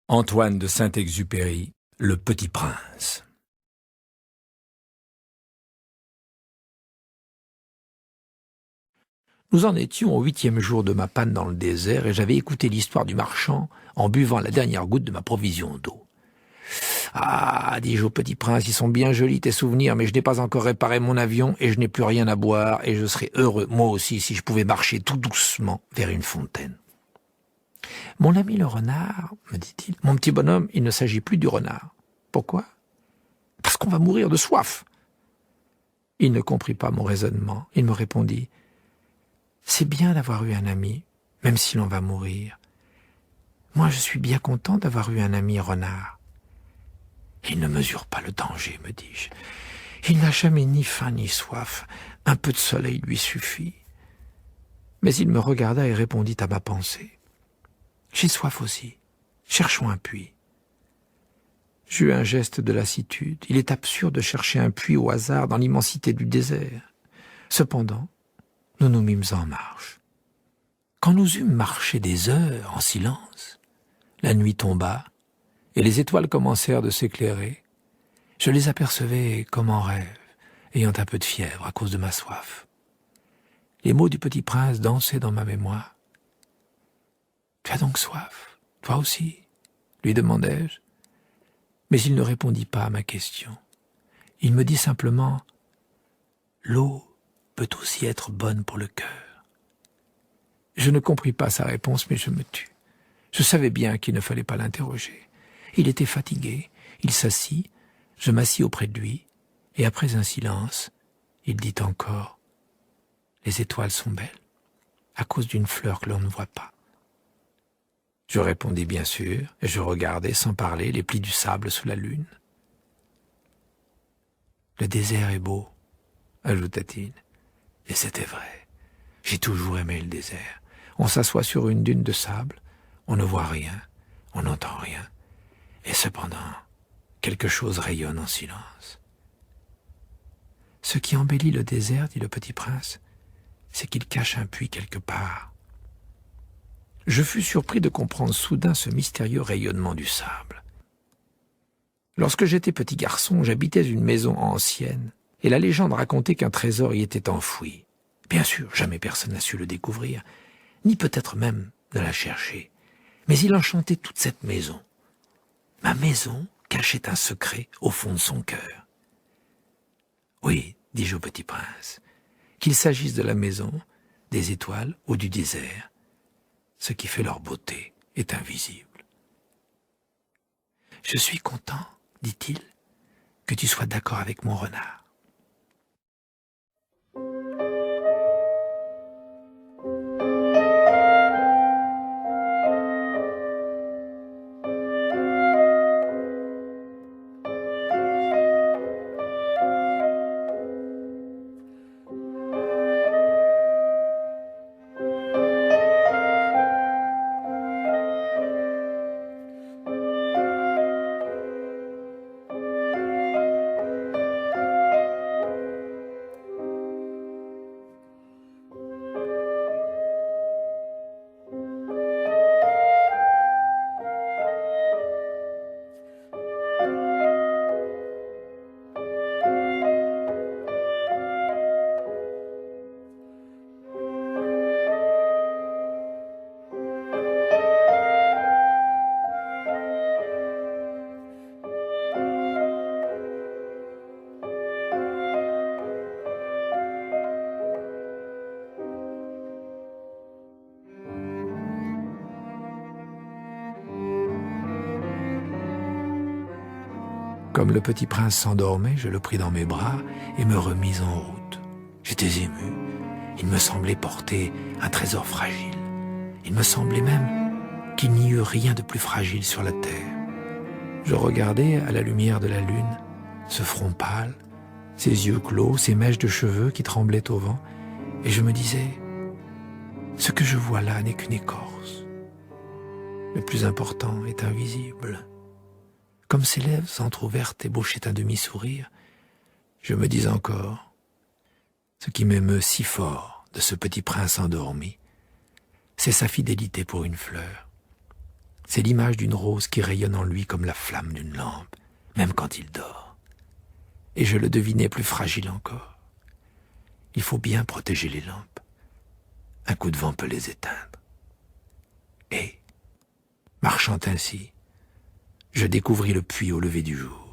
Antoine de Saint-Exupéry, Le Petit Prince. Nous en étions au 8e jour de ma panne dans le désert et j'avais écouté l'histoire du marchand en buvant la dernière goutte de ma provision d'eau. « Ah, dis-je au Petit Prince, ils sont bien jolis tes souvenirs, mais je n'ai pas encore réparé mon avion et je n'ai plus rien à boire et je serais heureux, moi aussi, si je pouvais marcher tout doucement vers une fontaine. » « Mon ami le renard, me dit-il, mon petit bonhomme, il ne s'agit plus du renard. Pourquoi ? Parce qu'on va mourir de soif. » Il ne comprit pas mon raisonnement. Il me répondit « C'est bien d'avoir eu un ami, même si l'on va mourir. Moi, je suis bien content d'avoir eu un ami renard. » Il ne mesure pas le danger, me dis-je. Il n'a jamais ni faim ni soif. Un peu de soleil lui suffit. Mais il me regarda et répondit à ma pensée. J'ai soif aussi. Cherchons un puits. J'eus un geste de lassitude. Il est absurde de chercher un puits au hasard dans l'immensité du désert. Cependant, nous nous mîmes en marche. Quand nous eûmes marché des heures en silence, la nuit tomba et les étoiles commencèrent de s'éclairer. Je les apercevais comme en rêve, ayant un peu de fièvre à cause de ma soif. Les mots du Petit Prince dansaient dans ma mémoire. « Tu as donc soif, toi aussi ?» lui demandai-je. Mais il ne répondit pas à ma question. Il me dit simplement « L'eau peut aussi être bonne pour le cœur. » Je ne compris pas sa réponse, mais je me tus. Je savais bien qu'il ne fallait pas l'interroger. Il était fatigué, il s'assit, je m'assis auprès de lui, et après un silence, il dit encore « Les étoiles sont belles, à cause d'une fleur que l'on ne voit pas. » Je répondis bien sûr, et je regardais sans parler les plis du sable sous la lune. « Le désert est beau, » ajouta-t-il. Et c'était vrai. J'ai toujours aimé le désert. On s'assoit sur une dune de sable, on ne voit rien, on n'entend rien, et cependant, quelque chose rayonne en silence. Ce qui embellit le désert, dit le Petit Prince, c'est qu'il cache un puits quelque part. Je fus surpris de comprendre soudain ce mystérieux rayonnement du sable. Lorsque j'étais petit garçon, j'habitais une maison ancienne, et la légende racontait qu'un trésor y était enfoui. Bien sûr, jamais personne n'a su le découvrir, ni peut-être même de la chercher. Mais il enchantait toute cette maison. Ma maison cachait un secret au fond de son cœur. Oui, dis-je au Petit Prince, qu'il s'agisse de la maison, des étoiles ou du désert, ce qui fait leur beauté est invisible. « Je suis content, dit-il, que tu sois d'accord avec mon renard. » Comme le Petit Prince s'endormait, je le pris dans mes bras et me remis en route. J'étais ému. Il me semblait porter un trésor fragile. Il me semblait même qu'il n'y eût rien de plus fragile sur la terre. Je regardais à la lumière de la lune ce front pâle, ses yeux clos, ses mèches de cheveux qui tremblaient au vent, et je me disais « Ce que je vois là n'est qu'une écorce. Le plus important est invisible. » Comme ses lèvres entr'ouvertes ébauchaient un demi-sourire, je me dis encore, ce qui m'émeut si fort de ce Petit Prince endormi, c'est sa fidélité pour une fleur. C'est l'image d'une rose qui rayonne en lui comme la flamme d'une lampe, même quand il dort. Et je le devinais plus fragile encore. Il faut bien protéger les lampes. Un coup de vent peut les éteindre. Et, marchant ainsi, je découvris le puits au lever du jour.